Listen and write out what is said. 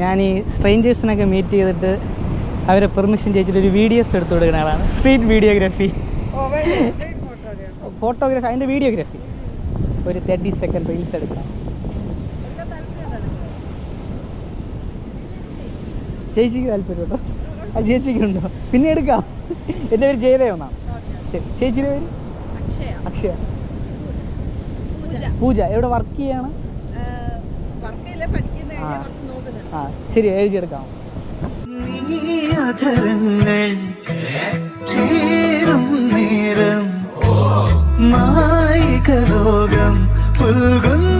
ഞാൻ ഈ സ്ട്രേഞ്ചേഴ്സിനൊക്കെ മീറ്റ് ചെയ്തിട്ട് അവരെ പെർമിഷൻ ചോദിച്ചിട്ട് ഒരു വീഡിയോസ് എടുത്തു കൊടുക്കുന്ന ആളാണ്. സ്ട്രീറ്റ് വീഡിയോഗ്രാഫി, ഫോട്ടോഗ്രാഫി, അതിൻ്റെ വീഡിയോഗ്രാഫി. ഒരു 30 സെക്കൻഡ് റീൽസ് എടുക്കാം. ചേച്ചിക്ക് താല്പര്യം കേട്ടോ? ആ ചേച്ചിക്കുണ്ടോ? പിന്നെ എടുക്കാം. എൻ്റെ പേര് ജയദേവെന്നാണ്. ശരി, ചേച്ചിയുടെ പേര്? അക്ഷയ. പൂജ. എവിടെ വർക്ക് ചെയ്യാണ്? ആ ശരി, എഴുതിയെടുക്കാം. മായിക ലോകം പുൽകുന്ന